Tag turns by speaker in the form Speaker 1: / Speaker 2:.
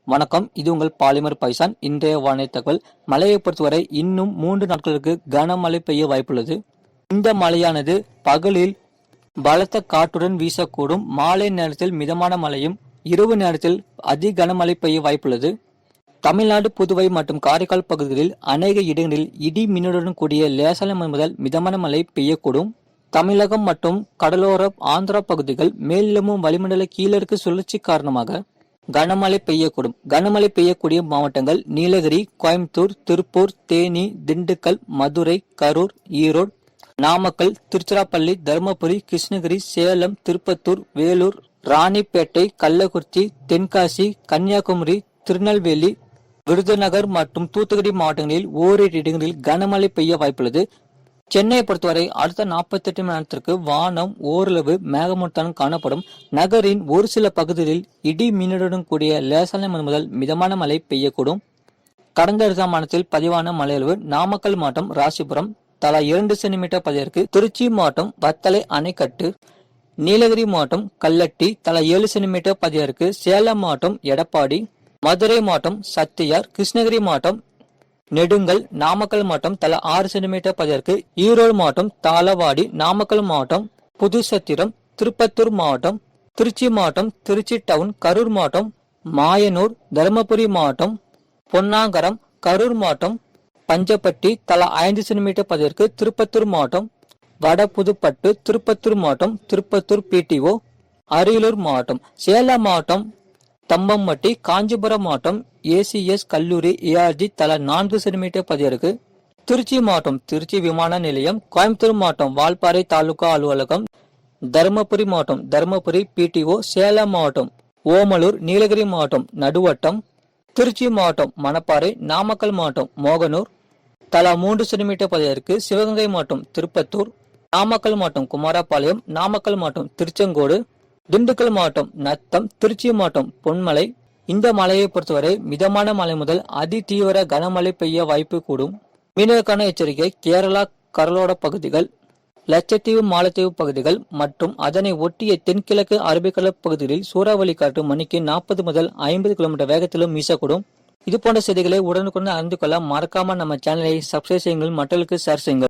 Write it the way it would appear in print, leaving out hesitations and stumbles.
Speaker 1: வணக்கம், இது உங்கள் பாலிமர் பைசான். இன்றைய வானிலை தகவல். மழையை பொறுத்தவரை இன்னும் 3 நாட்களுக்கு கனமழை பெய்ய வாய்ப்புள்ளது. இந்த மழையானது பகலில் பலத்த காற்றுடன் வீசக்கூடும். மாலை நேரத்தில் மிதமான மழையும், இரவு நேரத்தில் அதி கனமழை பெய்ய வாய்ப்புள்ளது. தமிழ்நாடு, புதுவை மற்றும் காரைக்கால் பகுதிகளில் அநேக இடங்களில் இடி மின்னலுடன் கூடிய லேசான மழை முதல் மிதமான மழை பெய்யக்கூடும். தமிழகம் மற்றும் கடலோர ஆந்திரா பகுதிகள் மேலும் வளிமண்டல கீழடுக்கு சுழற்சி காரணமாக கனமழை பெய்யக்கூடும். கனமழை பெய்யக்கூடிய மாவட்டங்கள் நீலகிரி, கோயம்புத்தூர், திருப்பூர், தேனி, திண்டுக்கல், மதுரை, கரூர், ஈரோடு, நாமக்கல், திருச்சிராப்பள்ளி, தருமபுரி, கிருஷ்ணகிரி, சேலம், திருப்பத்தூர், வேலூர், ராணிப்பேட்டை, கள்ளக்குறிச்சி, தென்காசி, கன்னியாகுமரி, திருநெல்வேலி, விருதுநகர் மற்றும் தூத்துக்குடி மாவட்டங்களில் ஓரிரு இடங்களில் கனமழை பெய்ய வாய்ப்புள்ளது. சென்னையை பொறுத்தவரை அடுத்த 48 மணி நேரத்திற்கு வானம் ஓரளவு மேகமூட்டத்துடன் காணப்படும். நகரின் ஒரு சில பகுதிகளில் இடி மின்னலுடன் கூடிய லேசான மழை முதல் மிதமான மழை பெய்யக்கூடும். கடந்த 2 மாதத்தில் பதிவான மழையளவு நாமக்கல் மாவட்டம் ராசிபுரம் தலா 2 சென்டிமீட்டர் பதிவிற்கு, திருச்சி மாவட்டம் வத்தலை அணைக்கட்டு, நீலகிரி மாவட்டம் கல்லட்டி தலா 7 சென்டிமீட்டர் பதிவிற்கு, சேலம் மாவட்டம் எடப்பாடி, மதுரை மாவட்டம் சத்தியார், கிருஷ்ணகிரி மாவட்டம் நெடுங்கல், நாமக்கல் மாவட்டம் தலா 6 சென்டிமீட்டர் பதிவிற்கு, ஈரோடு மாவட்டம் தாளவாடி, நாமக்கல் மாவட்டம் புதுச்சத்திரம், திருப்பத்தூர் மாவட்டம், திருச்சி மாவட்டம் திருச்சி டவுன், கரூர் மாவட்டம் மாயனூர், தருமபுரி மாவட்டம் பொன்னாகரம், கரூர் மாவட்டம் பஞ்சப்பட்டி தலா 5 சென்டிமீட்டர் பதிவிற்கு, திருப்பத்தூர் மாவட்டம் வடபுதுப்பட்டு, திருப்பத்தூர் மாவட்டம் திருப்பத்தூர் பிடிஓ, அரியலூர் மாவட்டம், சேலம் மாவட்டம் தம்பம்பட்டி, காஞ்சிபுரம் மாவட்டம் ஏசிஎஸ் கல்லூரி ஏஆர்ஜி தலா 4 சென்டிமீட்டர் பதிவிற்கு, திருச்சி மாவட்டம் திருச்சி விமான நிலையம், கோயம்புத்தூர் மாவட்டம் வால்பாறை தாலுகா அலுவலகம், தருமபுரி மாவட்டம் தருமபுரி பிடிஓ, சேலம் மாவட்டம் ஓமலூர், நீலகிரி மாவட்டம் நடுவட்டம், திருச்சி மாவட்டம் மணப்பாறை, நாமக்கல் மாவட்டம் மோகனூர் தலா 3 சென்டிமீட்டர் பதிவிற்கு, சிவகங்கை மாவட்டம் திருப்பத்தூர், நாமக்கல் மாவட்டம் குமாரபாளையம், நாமக்கல் மாவட்டம் திருச்செங்கோடு, திண்டுக்கல் மாவட்டம் நத்தம், திருச்சி மாவட்டம் பொன்மலை. இந்த மழையை பொறுத்தவரை மிதமான மழை முதல் அதி தீவிர கனமழை பெய்ய வாய்ப்பு கூடும். மீனவருக்கான எச்சரிக்கை. கேரளா கடலோர பகுதிகள், லட்சத்தீவு, மாலத்தீவு பகுதிகள் மற்றும் அதனை ஒட்டிய தென்கிழக்கு அரபிக்கடல் பகுதிகளில் சூறாவளி காற்று மணிக்கு 40 முதல் 50 கிலோமீட்டர் வேகத்திலும் வீசக்கூடும். இது போன்ற செய்திகளை உடனுக்குடன் அறிந்து கொள்ள மறக்காம நம்ம சேனலை சப்ஸ்கிரைப் செய்யுங்கள், மற்றவர்களுக்கு ஷேர் செய்யுங்கள்.